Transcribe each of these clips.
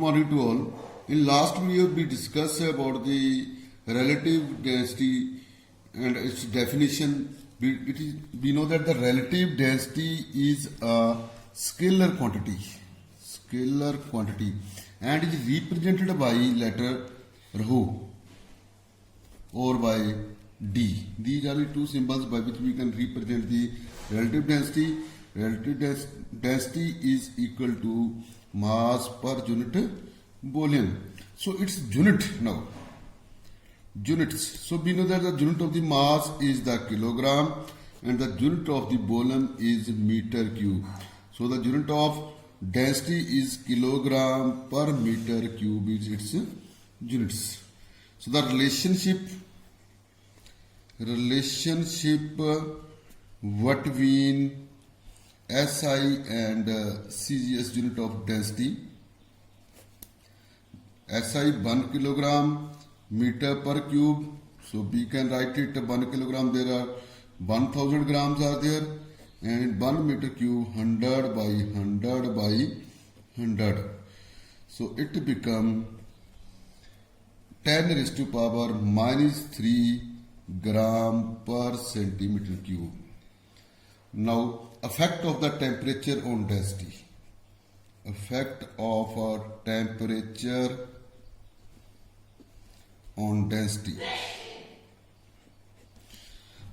morning to all. In last video we discussed about the relative density and its definition. We know that the relative density is a scalar quantity and is represented by letter rho or by D. These are the two symbols by which we can represent the relative density. Relative density is equal to mass per unit volume. So it's unit now. Units. So we know that the unit of the mass is the kilogram and the unit of the volume is meter cube. So the unit of density is kilogram per meter cube is its units. So the relationship between SI and CGS unit of density. SI 1 kilogram meter per cube. So we can write it 1 kilogram. There are 1000 grams are there, and 1 meter cube 100 by 100 by 100. So it become 10 raised to power minus 3 gram per centimeter cube. Now, effect of the temperature on density. Effect of a temperature on density.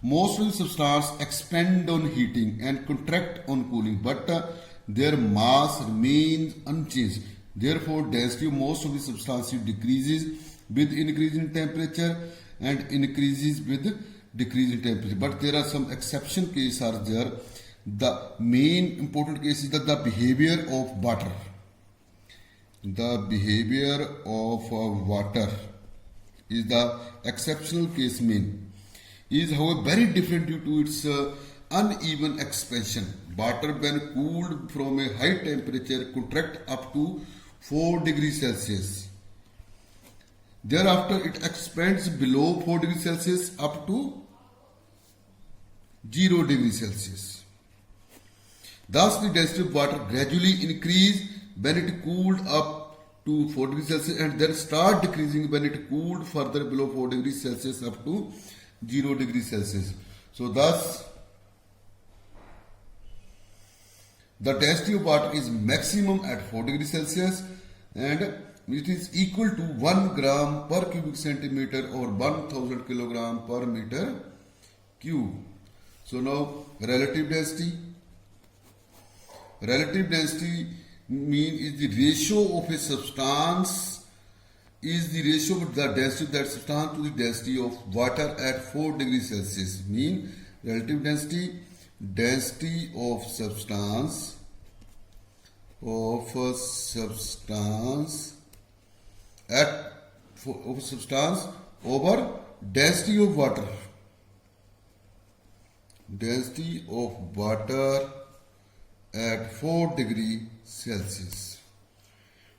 Most of the substances expand on heating and contract on cooling, but their mass remains unchanged. Therefore, density of most of the substances decreases with increase in temperature and increases with decrease in temperature. But there are some exception cases are there. The main important case is that the behavior of water. The behavior of water is the exceptional case main. Is however very different due to its uneven expansion. Water when cooled from a high temperature contract up to 4 degrees Celsius. Thereafter it expands below 4 degrees Celsius up to 0 degrees Celsius. Thus the density of water gradually increase when it cooled up to 4 degrees Celsius and then start decreasing when it cooled further below 4 degrees Celsius up to 0 degrees Celsius. So thus the density of water is maximum at 4 degrees Celsius and it is equal to 1 gram per cubic centimeter or 1000 kilogram per meter cube. So now relative density. Relative density mean is the ratio of a substance is the ratio of the density of that substance to the density of water at 4 degrees Celsius. Mean relative density of substance over density of water. Density of water at 4 degrees Celsius.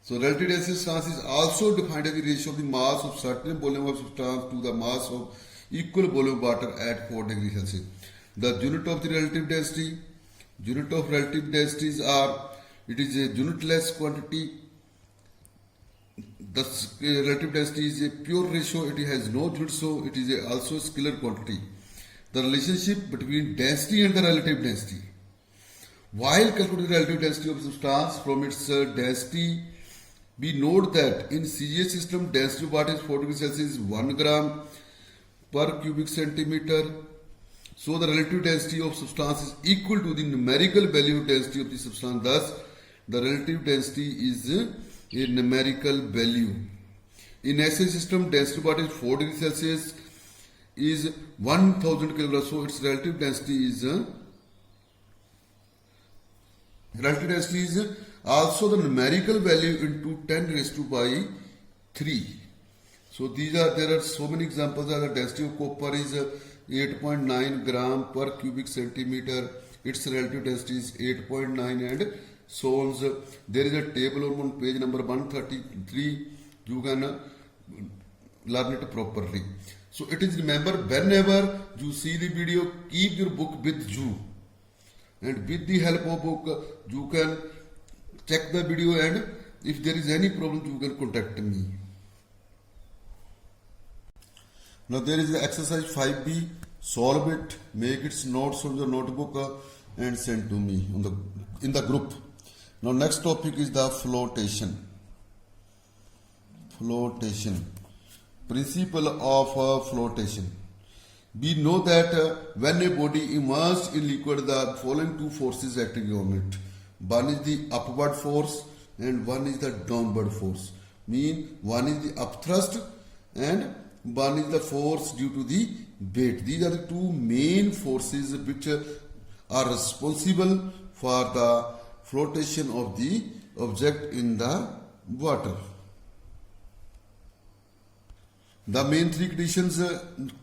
So relative density of substance is also defined as the ratio of the mass of certain volume of substance to the mass of equal volume of water at 4 degrees Celsius. The unit of the relative density, unit of relative densities are, it is a unitless quantity. The relative density is a pure ratio, it has no unit, so it is also a scalar quantity. The relationship between density and the relative density. While calculating the relative density of substance from its density, we note that in CGS system, density of water is 4 degrees Celsius is 1 gram per cubic centimeter. So the relative density of substance is equal to the numerical value of density of the substance. Thus, the relative density is a numerical value. In SI system, density of water is 4 degrees Celsius is 1000 kilograms. So its relative density is also the numerical value into 10 raised to by 3. So there are so many examples. The density of copper is 8.9 gram per cubic centimeter. Its relative density is 8.9 and so on. There is a table on page number 133. You can learn it properly. So it is, remember, whenever you see the video, keep your book with you. And with the help of book, you can check the video and If there is any problem, you can contact me. Now there is the exercise 5B. Solve it, make its notes on your notebook and send to me in the group. Now next topic is the flotation. Flotation. Principle of flotation. We know that when a body immersed in liquid, the following two forces acting on it. One is the upward force and one is the downward force. Mean one is the upthrust and one is the force due to the weight. These are the two main forces which are responsible for the flotation of the object in the water. The main three conditions,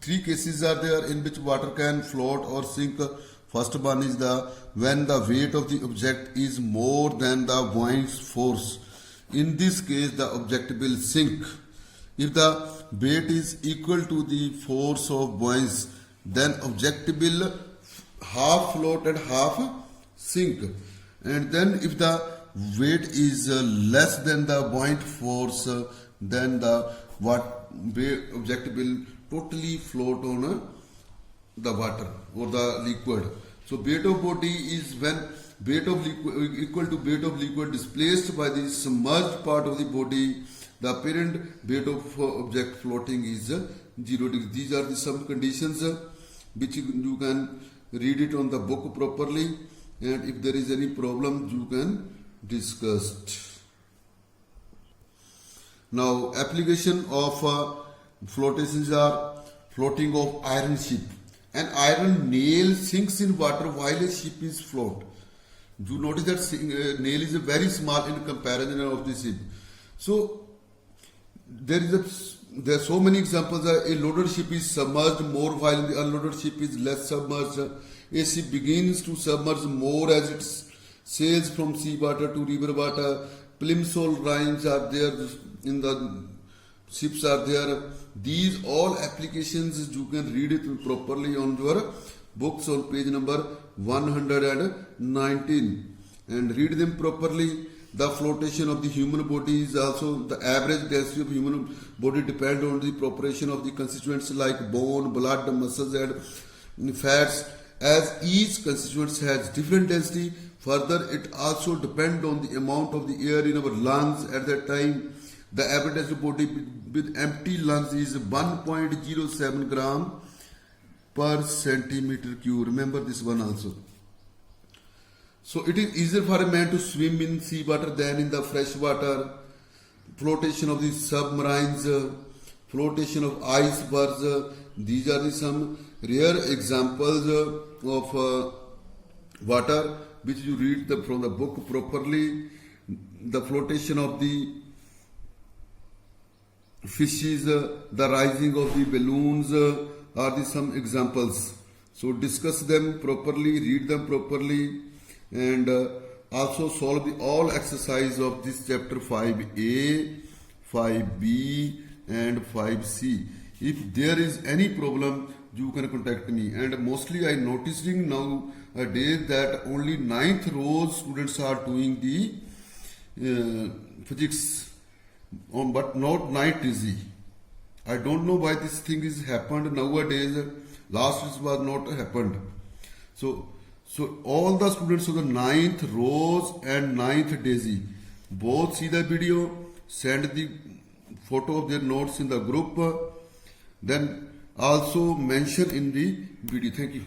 three cases are there in which water can float or sink. First one is when the weight of the object is more than the buoyant force. In this case, the object will sink. If the weight is equal to the force of buoyancy, then object will half float and half sink. And then if the weight is less than the buoyant force, then the object will totally float on the water or the liquid. So weight of body is when weight of liquid equal to weight of liquid displaced by the submerged part of the body. The apparent weight of object floating is 0 degree. These are the some conditions which you can read it on the book properly, and if there is any problem you can discuss it. Now application of flotations are floating of iron ship. An iron nail sinks in water while a ship is float. You notice that nail is very small in comparison of the ship. So there are so many examples. A loaded ship is submerged more while the unloaded ship is less submerged. A ship begins to submerge more as it sails from sea water to river water. Plimsoll lines are there in the ships are there. These all applications you can read it properly on your books on page number 119 and read them properly. The flotation of the human body is also the average density of human body depend on the proportion of the constituents like bone, blood, muscles and fats. As each constituent has different density, further it also depend on the amount of the air in our lungs at that time. The average density of body with empty lungs is 1.07 gram per centimeter cube. Remember this one also. So it is easier for a man to swim in sea water than in the fresh water. Flotation of the submarines, flotation of icebergs. These are the some rare examples of water which you read from the book properly. The flotation of the fishes, the rising of the balloons are the some examples. So discuss them properly, read them properly, and also solve the all exercise of this chapter 5A, 5B and 5C. If there is any problem, you can contact me. And mostly I noticing nowadays that only 9th row students are doing the physics, but not 9th easy. I don't know why this thing is happened nowadays. Last year was not happened. So all the students of the 9th rows and 9th daisy both see the video, send the photo of their notes in the group, then also mention in the video. Thank you.